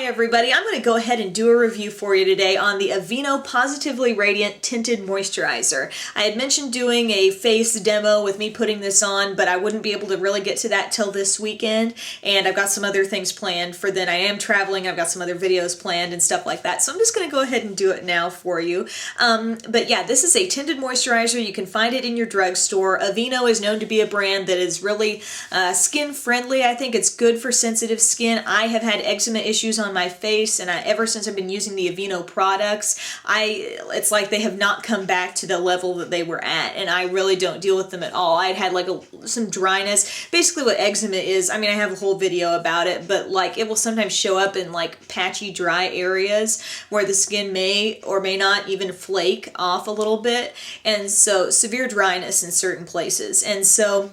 everybody, I'm going to go ahead and do a review for you today on the Aveeno Positively Radiant Tinted Moisturizer. I had mentioned doing a face demo with me putting this on, but I wouldn't be able to really get to that till this weekend, and I've got some other things planned for then. I am traveling, I've got some other videos planned and stuff like that, so I'm just going to go ahead and do it now for you. But yeah, this is a tinted moisturizer. You can find it in your drugstore. Aveeno is known to be a brand that is really skin friendly. I think it's good for sensitive skin. I have had eczema issues on my face, and ever since I've been using the Aveeno products, it's like they have not come back to the level that they were at, and I really don't deal with them at all. I had like some dryness. Basically what eczema is, I mean, I have a whole video about it, but like it will sometimes show up in like patchy dry areas where the skin may or may not even flake off a little bit, and so severe dryness in certain places. And so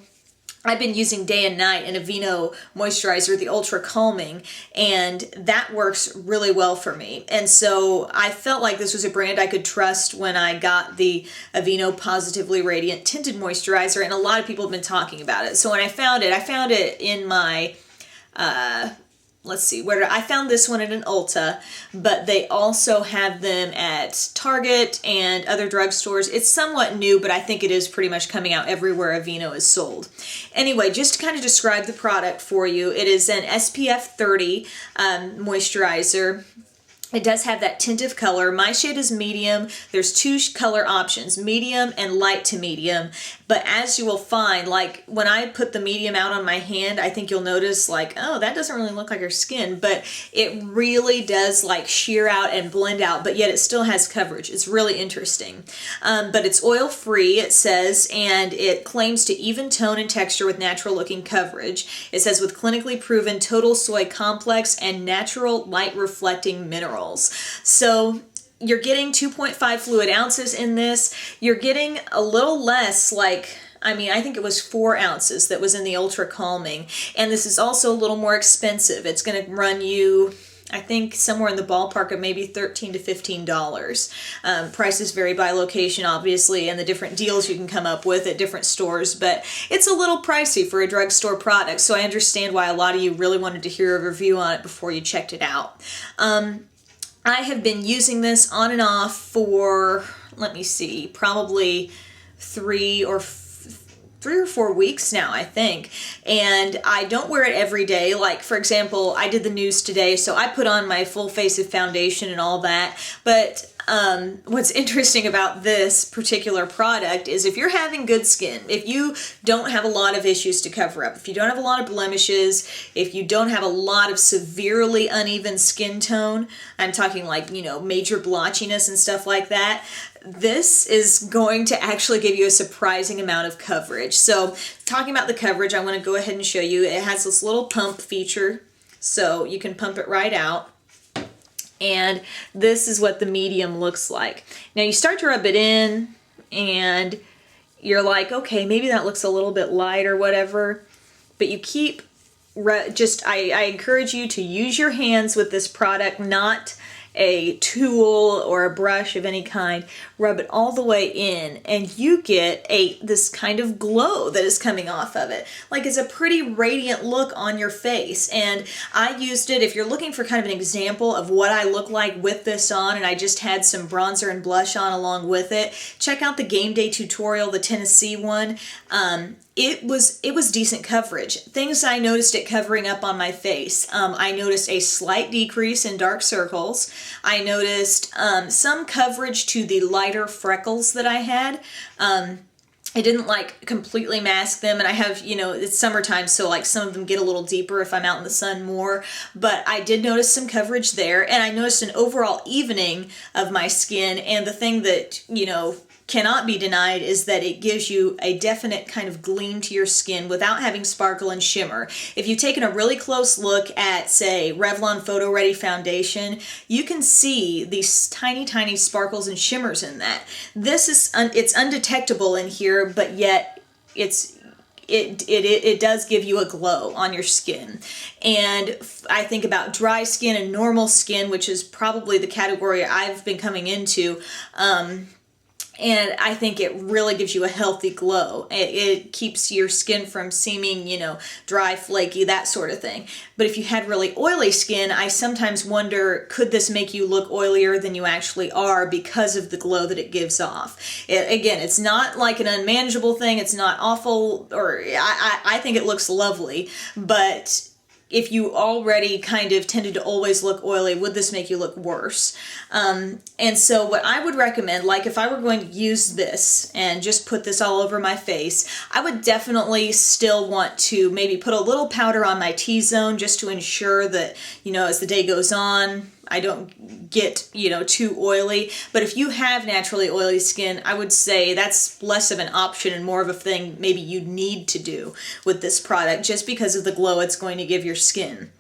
I've been using day and night an Aveeno moisturizer, the Ultra Calming, and that works really well for me. And so I felt like this was a brand I could trust when I got the Aveeno Positively Radiant Tinted Moisturizer, and a lot of people have been talking about it. So when I found it in my, let's see, I found this one at an Ulta, but they also have them at Target and other drugstores. It's somewhat new, but I think it is pretty much coming out everywhere Aveeno is sold. Anyway, just to kind of describe the product for you, it is an SPF 30 moisturizer. It does have that tint of color. My shade is medium. There's two color options, medium and light to medium. But as you will find, like when I put the medium out on my hand, I think you'll notice like, oh, that doesn't really look like her skin, but it really does like sheer out and blend out, but yet it still has coverage. It's really interesting. But it's oil-free, it says, and it claims to even tone and texture with natural looking coverage. It says with clinically proven total soy complex and natural light reflecting minerals. So you're getting 2.5 fluid ounces in this. You're getting a little less, like, I mean, I think it was 4 ounces that was in the Ultra Calming. And this is also a little more expensive. It's going to run you, I think, somewhere in the ballpark of maybe $13 to $15. Prices vary by location, obviously, and the different deals you can come up with at different stores, but it's a little pricey for a drugstore product, so I understand why a lot of you really wanted to hear a review on it before you checked it out. I have been using this on and off for, let me see, probably 3 or 4 weeks now, I think. And I don't wear it every day. Like, for example, I did the news today, so I put on my full face of foundation and all that. But what's interesting about this particular product is if you're having good skin, if you don't have a lot of issues to cover up, if you don't have a lot of blemishes, if you don't have a lot of severely uneven skin tone, I'm talking like, you know, major blotchiness and stuff like that, this is going to actually give you a surprising amount of coverage. So talking about the coverage, I want to go ahead and show you. It has this little pump feature, so you can pump it right out. And this is what the medium looks like. Now you start to rub it in and you're like, okay, maybe that looks a little bit light or whatever, but you keep, I encourage you to use your hands with this product, not a tool or a brush of any kind. Rub it all the way in and you get this kind of glow that is coming off of it. Like, it's a pretty radiant look on your face. And I used it, if you're looking for kind of an example of what I look like with this on, and I just had some bronzer and blush on along with it, check out the game day tutorial, the Tennessee one. It was decent coverage. Things I noticed it covering up on my face. I noticed a slight decrease in dark circles. I noticed some coverage to the lighter freckles that I had. It didn't like completely mask them, and I have, you know, it's summertime, so like some of them get a little deeper if I'm out in the sun more, but I did notice some coverage there, and I noticed an overall evening of my skin. And the thing that, you know, cannot be denied is that it gives you a definite kind of gleam to your skin without having sparkle and shimmer. If you've taken a really close look at, say, Revlon Photo Ready Foundation, you can see these tiny, tiny sparkles and shimmers in that. This is, it's undetectable in here, but yet it does give you a glow on your skin. And I think about dry skin and normal skin, which is probably the category I've been coming into. And I think it really gives you a healthy glow. It keeps your skin from seeming, dry, flaky, that sort of thing. But if you had really oily skin, I sometimes wonder, could this make you look oilier than you actually are because of the glow that it gives off? Again, it's not like an unmanageable thing. It's not awful, or I think it looks lovely, but if you already kind of tended to always look oily, would this make you look worse? And so what I would recommend, like if I were going to use this and just put this all over my face, I would definitely still want to maybe put a little powder on my T-zone just to ensure that, as the day goes on, I don't get, too oily. But if you have naturally oily skin, I would say that's less of an option and more of a thing maybe you need to do with this product just because of the glow it's going to give your skin.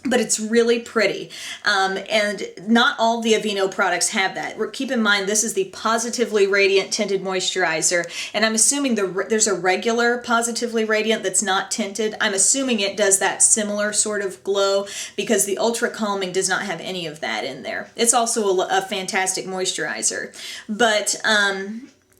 But it's really pretty. And not all the Aveeno products have that. Keep in mind, this is the Positively Radiant Tinted Moisturizer. And I'm assuming there's a regular Positively Radiant that's not tinted. I'm assuming it does that similar sort of glow because the Ultra Calming does not have any of that in there. It's also a fantastic moisturizer. But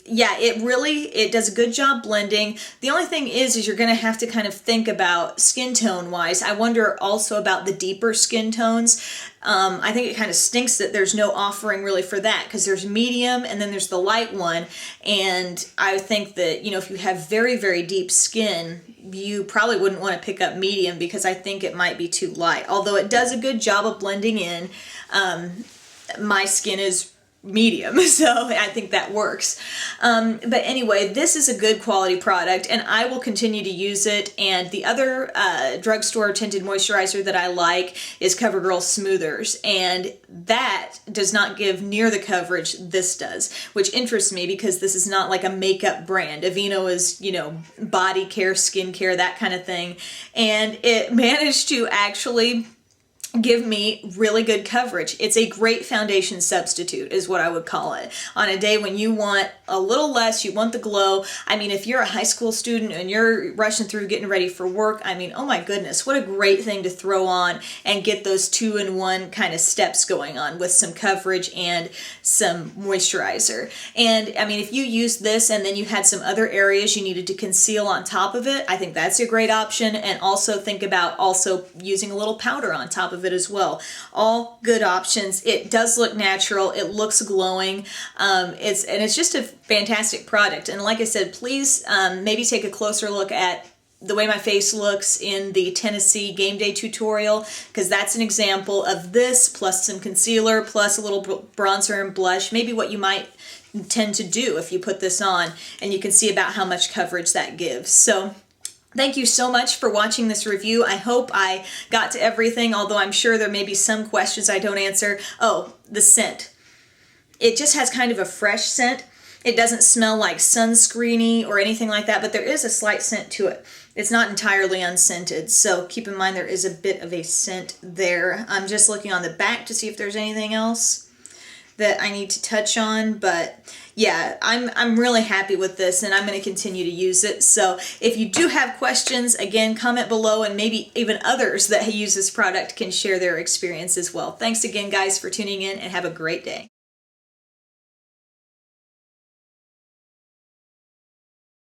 yeah, it does a good job blending. The only thing is you're going to have to kind of think about skin tone wise. I wonder also about the deeper skin tones. I think it kind of stinks that there's no offering really for that because there's medium and then there's the light one. And I think that, if you have very, very deep skin, you probably wouldn't want to pick up medium because I think it might be too light. Although it does a good job of blending in. My skin is medium, so I think that works. But anyway, this is a good quality product and I will continue to use it. And the other drugstore tinted moisturizer that I like is CoverGirl Smoothers, and that does not give near the coverage this does, which interests me because this is not like a makeup brand. Aveeno is, body care, skin care, that kind of thing. And it managed to actually give me really good coverage. It's a great foundation substitute is what I would call it. On a day when you want a little less, you want the glow. I mean, if you're a high school student and you're rushing through getting ready for work, I mean, oh my goodness, what a great thing to throw on and get those 2-in-1 kind of steps going on with some coverage and some moisturizer. And I mean, if you use this and then you had some other areas you needed to conceal on top of it, I think that's a great option. And also think about also using a little powder on top of it as well. All good options. It does look natural. It looks glowing. It's just a fantastic product. And like I said, please maybe take a closer look at the way my face looks in the Tennessee game day tutorial, because that's an example of this plus some concealer plus a little bronzer and blush, maybe what you might tend to do if you put this on, and you can see about how much coverage that gives. So thank you so much for watching this review. I hope I got to everything, although I'm sure there may be some questions I don't answer. Oh, the scent. It just has kind of a fresh scent. It doesn't smell like sunscreeny or anything like that, but there is a slight scent to it. It's not entirely unscented, so keep in mind there is a bit of a scent there. I'm just looking on the back to see if there's anything else that I need to touch on, but yeah, I'm really happy with this and I'm going to continue to use it. So if you do have questions, again, comment below, and maybe even others that use this product can share their experience as well. Thanks again, guys, for tuning in, and have a great day.